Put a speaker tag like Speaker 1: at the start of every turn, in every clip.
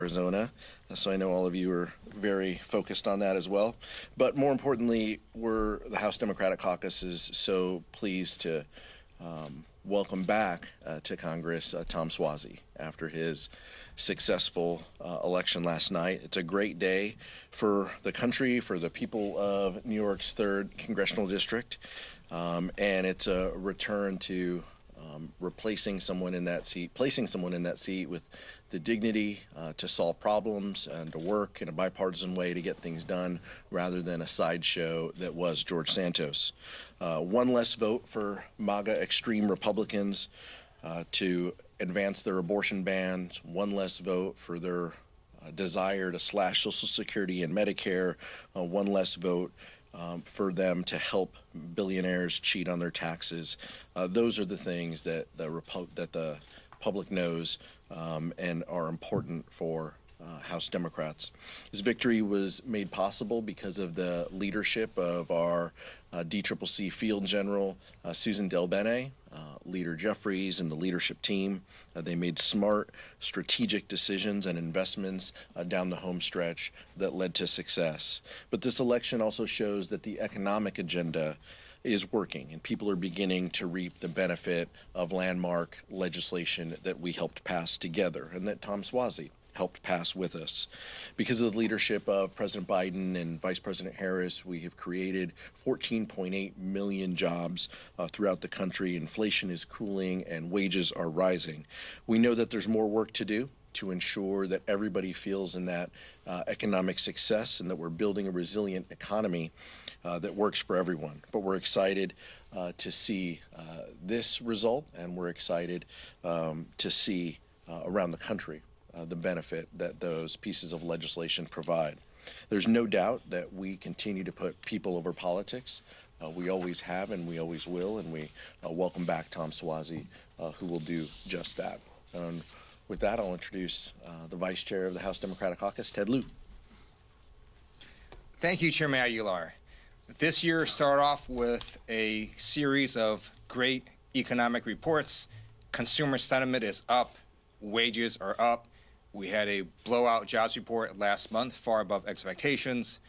Speaker 1: Arizona, so I know all of you are very focused on that as well. But more importantly, the House Democratic Caucus is so pleased to welcome back to Congress Tom Suozzi after his successful election last night. It's a great day for the country, for the people of New York's 3rd Congressional District, and it's a return to replacing someone in that seat, placing someone in that seat with the dignity to solve problems and to work in a bipartisan way to get things done rather than a sideshow that was George Santos. One less vote for MAGA extreme Republicans to advance their abortion bans, one less vote for their desire to slash Social Security and Medicare, one less vote for them to help billionaires cheat on their taxes. Those are the things that the public knows and are important for House Democrats. His victory was made possible because of the leadership of our DCCC Field General Susan DelBene, Leader Jeffries, and the leadership team. They made smart, strategic decisions and investments down the home stretch that led to success. But this election also shows that the economic agenda is working, and people are beginning to reap the benefit of landmark legislation that we helped pass together and that Tom Suozzi helped pass with us. Because of the leadership of President Biden and Vice President Harris, we have created 14.8 million jobs throughout the country. Inflation is cooling and wages are rising. We know that there's more work to do to ensure that everybody feels in that economic success and that we're building a resilient economy that works for everyone. But we're excited to see this result, and we're excited to see around the country the benefit that those pieces of legislation provide. There's no doubt that we continue to put people over politics. We always have and we always will, and we welcome back Tom Suozzi, who will do just that. With that, I'll introduce the Vice Chair of the House Democratic Caucus, Ted Lieu.
Speaker 2: Thank you, Chairman Aguilar. This year started off with a series of great economic reports. Consumer sentiment is up, wages are up. We had a blowout jobs report last month, far above expectations.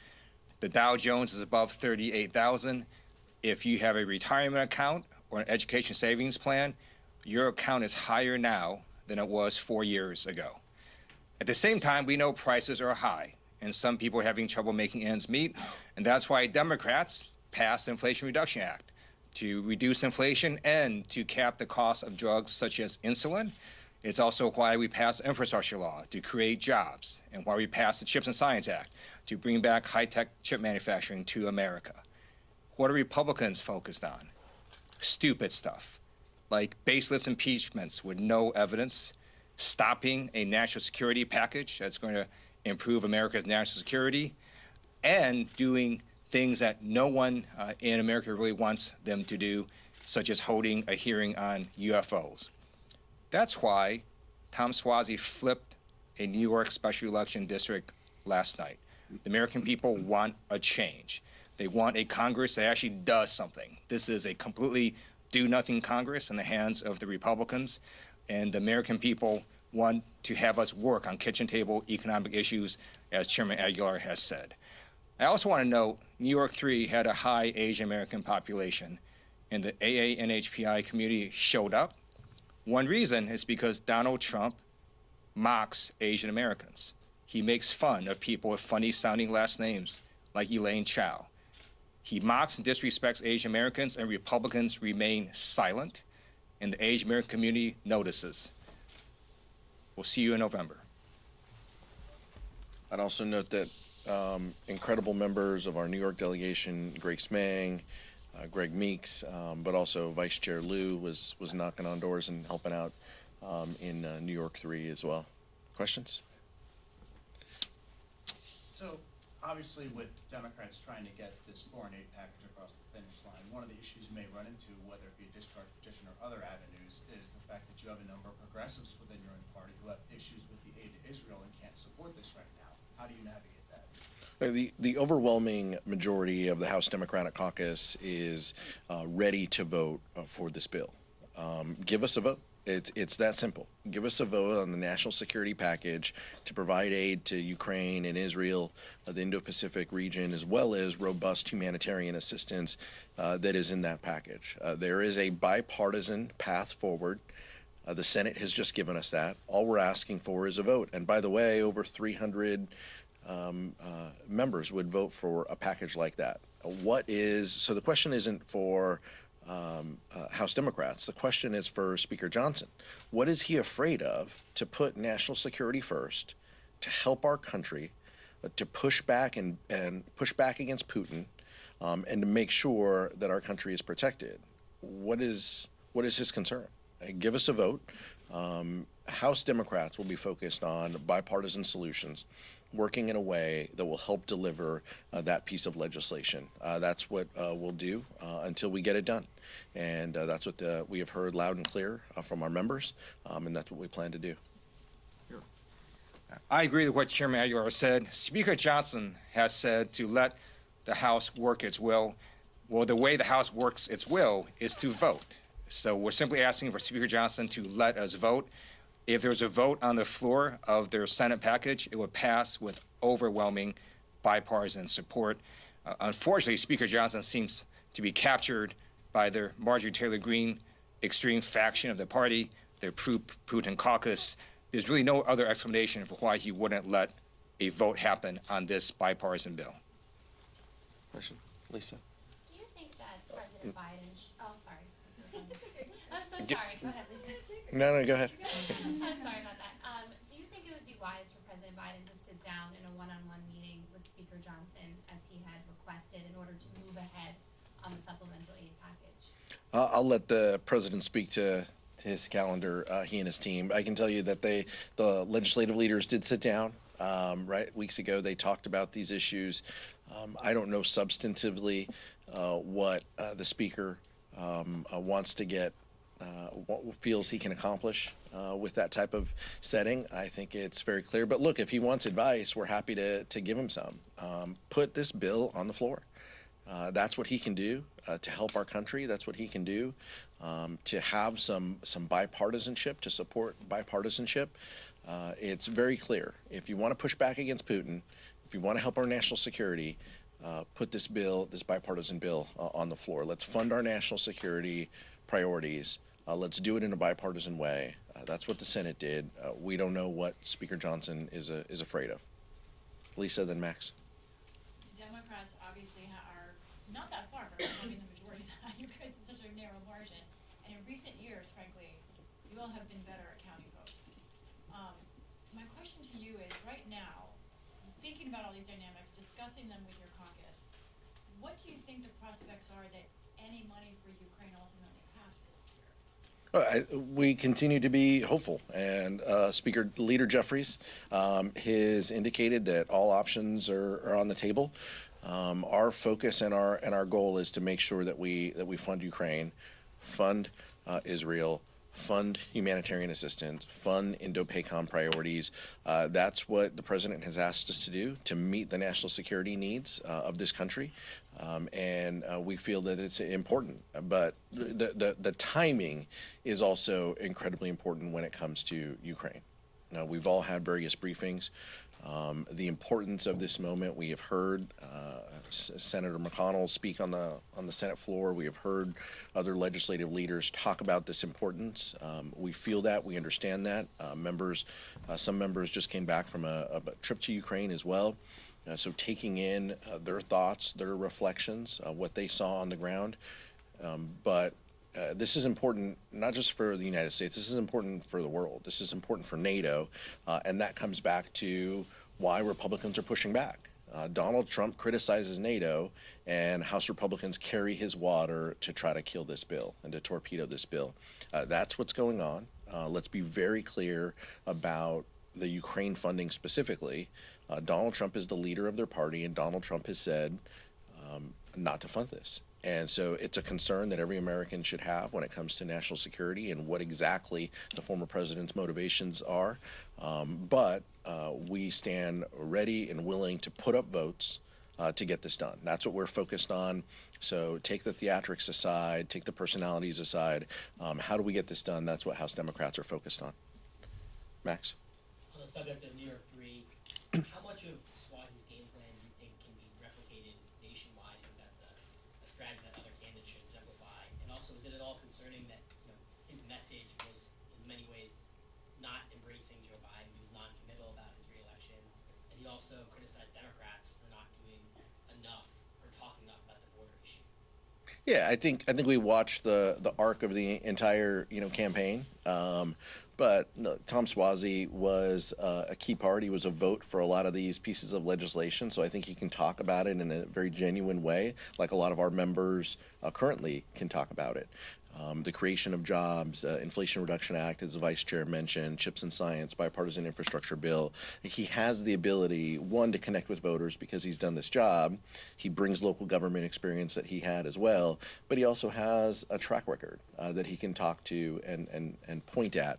Speaker 2: The Dow Jones is above 38,000. If you have a retirement account or an education savings plan, your account is higher now than it was 4 years ago. At the same time, we know prices are high, and some people are having trouble making ends meet, and that's why Democrats passed the Inflation Reduction Act to reduce inflation and to cap the cost of drugs such as insulin. It's also why we passed infrastructure law to create jobs, and why we passed the Chips and Science Act to bring back high-tech chip manufacturing to America. What are Republicans focused on? Stupid stuff, like baseless impeachments with no evidence, stopping a national security package that's going to improve America's national security, and doing things that no one in America really wants them to do, such as holding a hearing on UFOs. That's why Tom Suozzi flipped a New York special election district last night. The American people want a change. They want a Congress that actually does something. This is a completely do-nothing Congress in the hands of the Republicans, and the American people want to have us work on kitchen table economic issues, as Chairman Aguilar has said. I also want to note New York 3 had a high Asian American population, and the AA-NHPI community showed up. One reason is because Donald Trump mocks Asian Americans. He makes fun of people with funny-sounding last names, like Elaine Chao. He mocks and disrespects Asian Americans, and Republicans remain silent, and the Asian American community notices. We'll see you in November.
Speaker 1: I'd also note that incredible members of our New York delegation, Grace Mang, Greg Meeks, but also Vice Chair Lieu was knocking on doors and helping out in New York 3 as well. Questions?
Speaker 3: So obviously with Democrats trying to get this foreign aid package across the finish line, one of the issues you may run into, whether it be a discharge petition or other avenues, is the fact that you have a number of progressives within your own party who have issues with the aid to Israel and can't support this right now. How do you navigate that?
Speaker 1: The overwhelming majority of the House Democratic Caucus is ready to vote for this bill. Give us a vote. It's that simple. Give us a vote on the national security package to provide aid to Ukraine and Israel, the Indo-Pacific region, as well as robust humanitarian assistance that is in that package. There is a bipartisan path forward. The Senate has just given us that. All we're asking for is a vote. And by the way, over 300 members would vote for a package like that. So the question isn't for House Democrats. The question is for Speaker Johnson. What is he afraid of to put national security first, to help our country, to push back and push back against Putin, and to make sure that our country is protected? What is his concern? Give us a vote. House Democrats will be focused on bipartisan solutions, working in a way that will help deliver that piece of legislation. That's what we'll do until we get it done. And that's what we have heard loud and clear from our members, and that's what we plan to do.
Speaker 2: I agree with what Chairman Aguilar said. Speaker Johnson has said to let the House work its will. Well, the way the House works its will is to vote. So we're simply asking for Speaker Johnson to let us vote. If there's a vote on the floor of their Senate package, it would pass with overwhelming bipartisan support. Unfortunately, Speaker Johnson seems to be captured by their Marjorie Taylor Greene extreme faction of the party, their pro-Putin caucus. There's really no other explanation for why he wouldn't let a vote happen on this bipartisan bill.
Speaker 1: Question, Lisa.
Speaker 4: Do you think that President Biden? Oh, sorry. I'm so sorry. Go ahead, Lisa.
Speaker 1: No, go ahead.
Speaker 4: I'm sorry about that. Do you think it would be wise for President Biden to sit down in a one-on-one meeting with Speaker Johnson, as he had requested, in order to move ahead on the supplemental aid package?
Speaker 1: I'll let the president speak to his calendar, he and his team. I can tell you that the legislative leaders did sit down, weeks ago. They talked about these issues. I don't know substantively what the speaker wants to get, what feels he can accomplish with that type of setting. I think it's very clear. But look, if he wants advice, we're happy to give him some. Put this bill on the floor. That's what he can do to help our country. That's what he can do to have some bipartisanship, to support bipartisanship. It's very clear. If you want to push back against Putin, if you want to help our national security, put this bipartisan bill on the floor. Let's fund our national security priorities. Let's do it in a bipartisan way. That's what the Senate did. We don't know what Speaker Johnson is afraid of. Lisa, then Max.
Speaker 5: Democrats obviously are not that far from having the majority that you guys in such a narrow margin. And in recent years, frankly, you all have been better at counting votes. My question to you is, right now, thinking about all these dynamics, discussing them with your caucus, what do you think the prospects are that any money for Ukraine ultimately passes here?
Speaker 1: We continue to be hopeful, and Leader Jeffries has indicated that all options are on the table. Our focus and our goal is to make sure that we fund Ukraine, fund Israel, fund humanitarian assistance, fund Indo-PACOM priorities. That's what the president has asked us to do to meet the national security needs of this country. And we feel that it's important. But the timing is also incredibly important when it comes to Ukraine. Now, we've all had various briefings. The importance of this moment, we have heard Senator McConnell speak on the Senate floor. We have heard other legislative leaders talk about this importance. We feel that, we understand that. Some members just came back from a trip to Ukraine as well. So taking in their thoughts, their reflections, what they saw on the ground. But this is important not just for the United States, this is important for the world. This is important for NATO, and that comes back to why Republicans are pushing back. Donald Trump criticizes NATO, and House Republicans carry his water to try to kill this bill and to torpedo this bill. That's what's going on. Let's be very clear about the Ukraine funding specifically. Donald Trump is the leader of their party, and Donald Trump has said not to fund this. And so it's a concern that every American should have when it comes to national security and what exactly the former president's motivations are. But we stand ready and willing to put up votes to get this done. That's what we're focused on. So take the theatrics aside, take the personalities aside. How do we get this done? That's what House Democrats are focused on. Max?
Speaker 6: On the subject of New York 3, how much of Suozzi's game plan do you think can be replicated nationwide? I think that's a strategy that other candidates should exemplify. And also, is it at all concerning that his message was in many ways not embracing Joe Biden? He was non-committal about his reelection, and he also criticized Democrats for not doing enough or talking enough about the border issue.
Speaker 1: Yeah, I think we watched the arc of the entire campaign. But no, Tom Suozzi was a key part. He was a vote for a lot of these pieces of legislation, so I think he can talk about it in a very genuine way, like a lot of our members currently can talk about it. The creation of jobs, Inflation Reduction Act, as the Vice Chair mentioned, CHIPS and Science, bipartisan infrastructure bill. He has the ability, one, to connect with voters because he's done this job. He brings local government experience that he had as well, but he also has a track record that he can talk to and point at.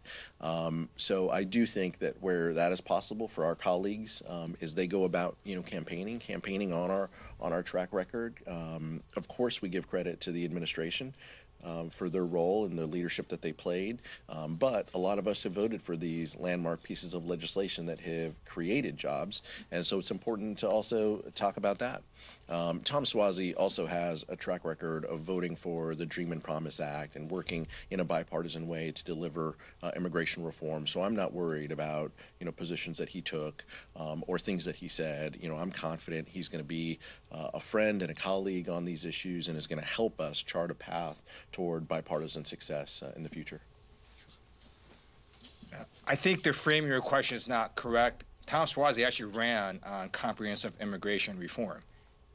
Speaker 1: So I do think that where that is possible for our colleagues is they go about campaigning on our track record. Of course, we give credit to the administration for their role and the leadership that they played. But a lot of us have voted for these landmark pieces of legislation that have created jobs. And so it's important to also talk about that. Tom Suozzi also has a track record of voting for the Dream and Promise Act and working in a bipartisan way to deliver immigration reform. So I'm not worried about positions that he took or things that he said. I'm confident he's going to be a friend and a colleague on these issues and is going to help us chart a path toward bipartisan success in the future.
Speaker 2: I think the framing of your question is not correct. Tom Suozzi actually ran on comprehensive immigration reform.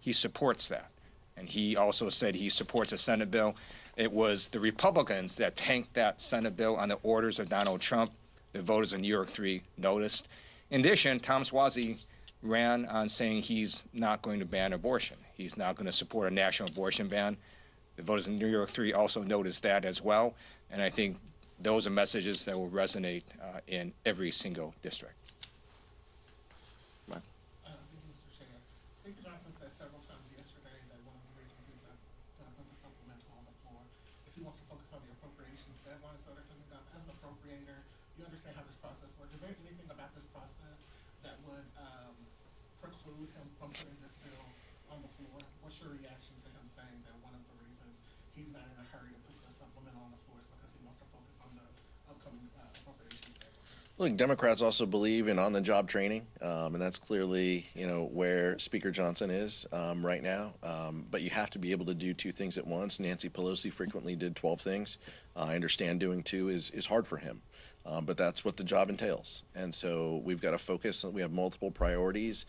Speaker 2: He supports that. And he also said he supports a Senate bill. It was the Republicans that tanked that Senate bill on the orders of Donald Trump. The voters of New York 3 noticed. In addition, Tom Suozzi ran on saying he's not going to ban abortion. He's not going to support a national abortion ban. The voters in New York 3 also noticed that as well. And I think those are messages that will resonate in every single district.
Speaker 7: Speaker Johnson said several times yesterday that one of the reasons he's not put the supplemental on the floor is he wants to focus on the appropriations deadlines that are coming up. As an appropriator, you understand how this process works. Is there anything about this process that would preclude him from putting this bill on the floor? What's your reaction to him saying that one of the reasons he's not in a hurry to put the supplemental on the floor is because he wants to focus on the upcoming appropriations deadline?
Speaker 1: Look, Democrats also believe in on-the-job training, and that's clearly, where Speaker Johnson is right now. But you have to be able to do two things at once. Nancy Pelosi frequently did 12 things. I understand doing two is hard for him, but that's what the job entails. And so we've got to focus. We have multiple priorities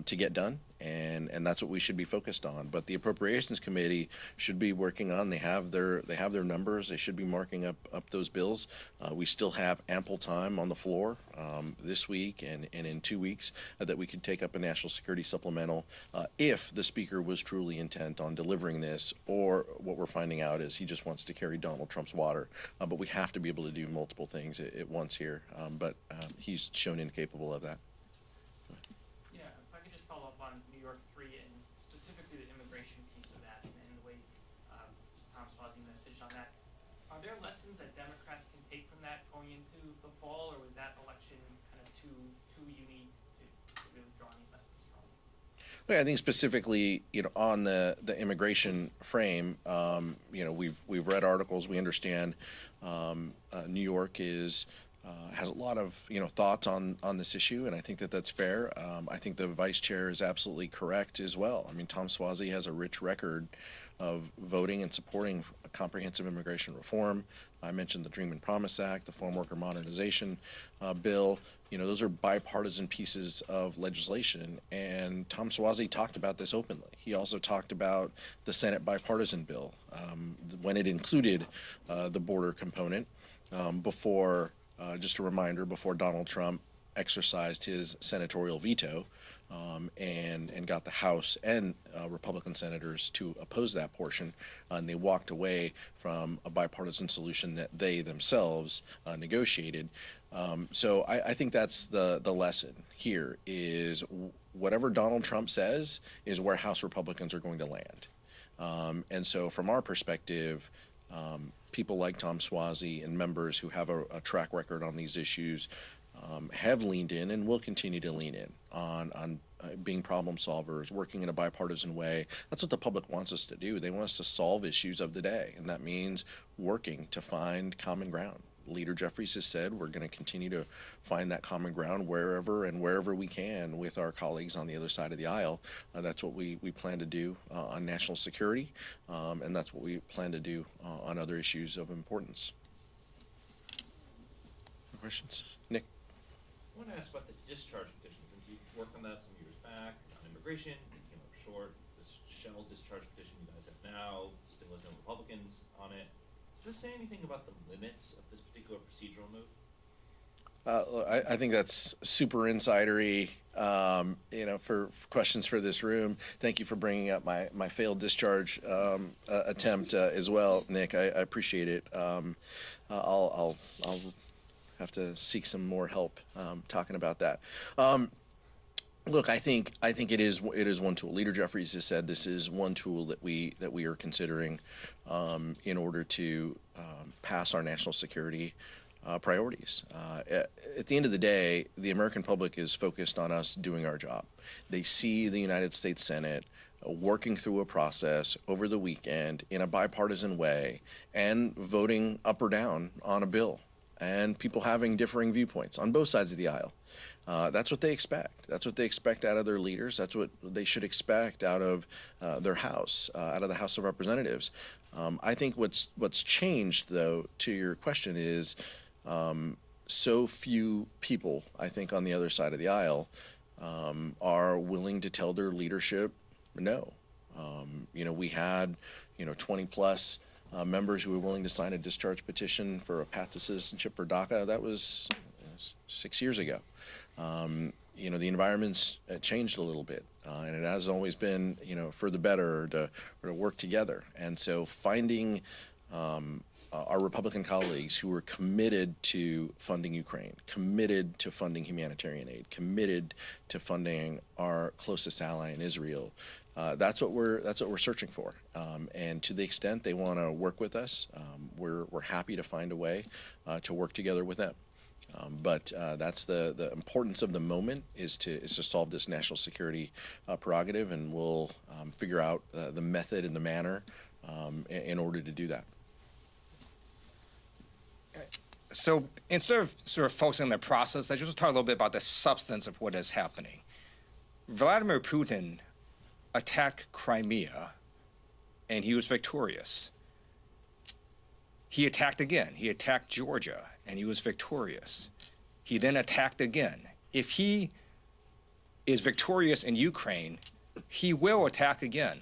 Speaker 1: to get done, and that's what we should be focused on. But the Appropriations Committee should be working on. They have their numbers. They should be marking up those bills. We still have ample time on the floor this week and in 2 weeks that we could take up a national security supplemental if the Speaker was truly intent on delivering this, or what we're finding out is he just wants to carry Donald Trump's water. But we have to be able to do multiple things at once here. But he's shown incapable of that.
Speaker 8: On New York 3 and specifically the immigration piece of that and the way Tom Suozzi messaged on that. Are there lessons that Democrats can take from that going into the fall, or was that election kind of too unique to really draw any lessons from?
Speaker 1: Well, I think specifically, on the immigration frame, we've read articles. We understand New York has a lot of thoughts on this issue, and I think that that's fair. I think the vice chair is absolutely correct as well. I mean, Tom Suozzi has a rich record of voting and supporting a comprehensive immigration reform. I mentioned the Dream and Promise Act, the Farm Worker Modernization Bill. Those are bipartisan pieces of legislation, and Tom Suozzi talked about this openly. He also talked about the Senate bipartisan bill when it included the border component before. Just a reminder, before Donald Trump exercised his senatorial veto, and got the House and Republican senators to oppose that portion, and they walked away from a bipartisan solution that they themselves negotiated. So I think that's the lesson here is whatever Donald Trump says is where House Republicans are going to land. And so from our perspective, people like Tom Suozzi and members who have a track record on these issues have leaned in and will continue to lean in on being problem solvers, working in a bipartisan way. That's what the public wants us to do. They want us to solve issues of the day, and that means working to find common ground. Leader Jeffries has said we're going to continue to find that common ground wherever we can with our colleagues on the other side of the aisle. That's what we plan to do on national security, and that's what we plan to do on other issues of importance. Questions? Nick?
Speaker 9: I want to ask about the discharge petition, since you worked on that some years back on immigration. You came up short. This shell discharge petition you guys have now, still has no Republicans on it. Does this say anything about the limits of this particular procedural move?
Speaker 1: I think that's super insidery, for questions for this room. Thank you for bringing up my failed discharge attempt as well, Nick. I appreciate it. I'll have to seek some more help talking about that. Look, I think it is one tool. Leader Jeffries has said this is one tool that we are considering in order to pass our national security priorities. At the end of the day, the American public is focused on us doing our job. They see the United States Senate working through a process over the weekend in a bipartisan way and voting up or down on a bill, and people having differing viewpoints on both sides of the aisle. That's what they expect. That's what they expect out of their leaders. That's what they should expect out of their House, out of the House of Representatives. I think what's changed, though, to your question is so few people, I think, on the other side of the aisle are willing to tell their leadership no. We had 20 plus members who were willing to sign a discharge petition for a path to citizenship for DACA. That was 6 years ago. The environment's changed a little bit, and it has always been, for the better, to work together. And so finding our Republican colleagues who are committed to funding Ukraine, committed to funding humanitarian aid, committed to funding our closest ally in Israel, that's what we're searching for. And to the extent they want to work with us, we're happy to find a way to work together with them. But that's the importance of the moment is to solve this national security prerogative, and we'll figure out the method and the manner in order to do that.
Speaker 2: So instead of sort of focusing on the process, I just want to talk a little bit about the substance of what is happening. Vladimir Putin attacked Crimea, and he was victorious. He attacked again. He attacked Georgia, and he was victorious. He then attacked again. If he is victorious in Ukraine, he will attack again.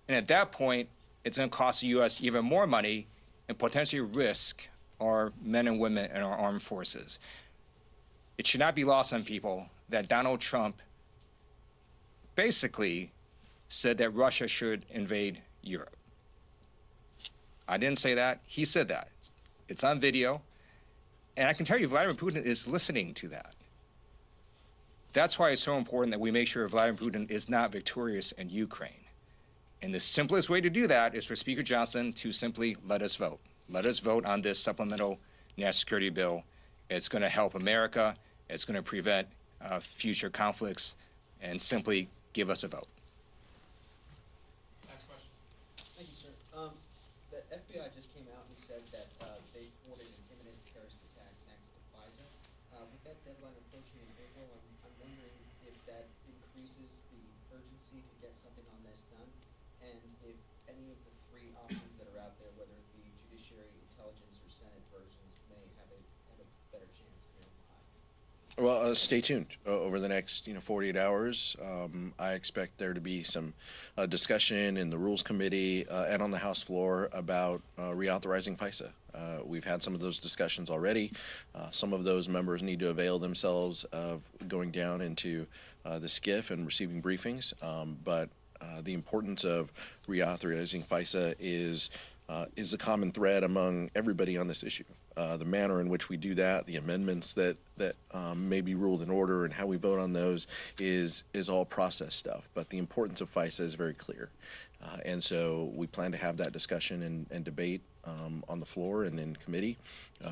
Speaker 2: And at that point, it's going to cost the U.S. even more money and potentially risk our men and women in our armed forces. It should not be lost on people that Donald Trump basically said that Russia should invade Europe. I didn't say that. He said that. It's on video. And I can tell you, Vladimir Putin is listening to that. That's why it's so important that we make sure Vladimir Putin is not victorious in Ukraine. And the simplest way to do that is for Speaker Johnson to simply let us vote. Let us vote on this supplemental national security bill. It's going to help America. It's going to prevent future conflicts, and simply give us a vote.
Speaker 8: Next question.
Speaker 10: Thank you, sir. The FBI just came out and said that they thwarted an imminent terrorist attack next to FISA. With that deadline approaching in April, I'm wondering if that increases the urgency to get something on this done, and if any of the three options that are out there, whether it be judiciary, intelligence, or Senate versions, may have a better chance in your mind.
Speaker 1: Well, stay tuned. Over the next 48 hours, I expect there to be some discussion in the Rules Committee and on the House floor about reauthorizing FISA. We've had some of those discussions already. Some of those members need to avail themselves of going down into the SCIF and receiving briefings, but the importance of reauthorizing FISA is the common thread among everybody on this issue. The manner in which we do that, the amendments that may be ruled in order, and how we vote on those is all process stuff. But the importance of FISA is very clear, and so we plan to have that discussion and debate on the floor and in committee.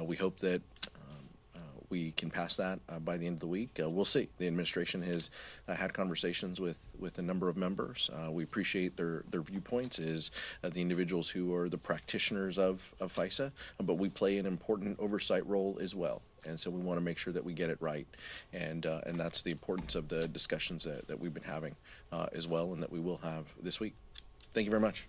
Speaker 1: We hope that we can pass that by the end of the week. We'll see. The administration has had conversations with a number of members. We appreciate their viewpoints as the individuals who are the practitioners of FISA, but we play an important oversight role as well. And so we want to make sure that we get it right. And that's the importance of the discussions that we've been having as well, and that we will have this week. Thank you very much.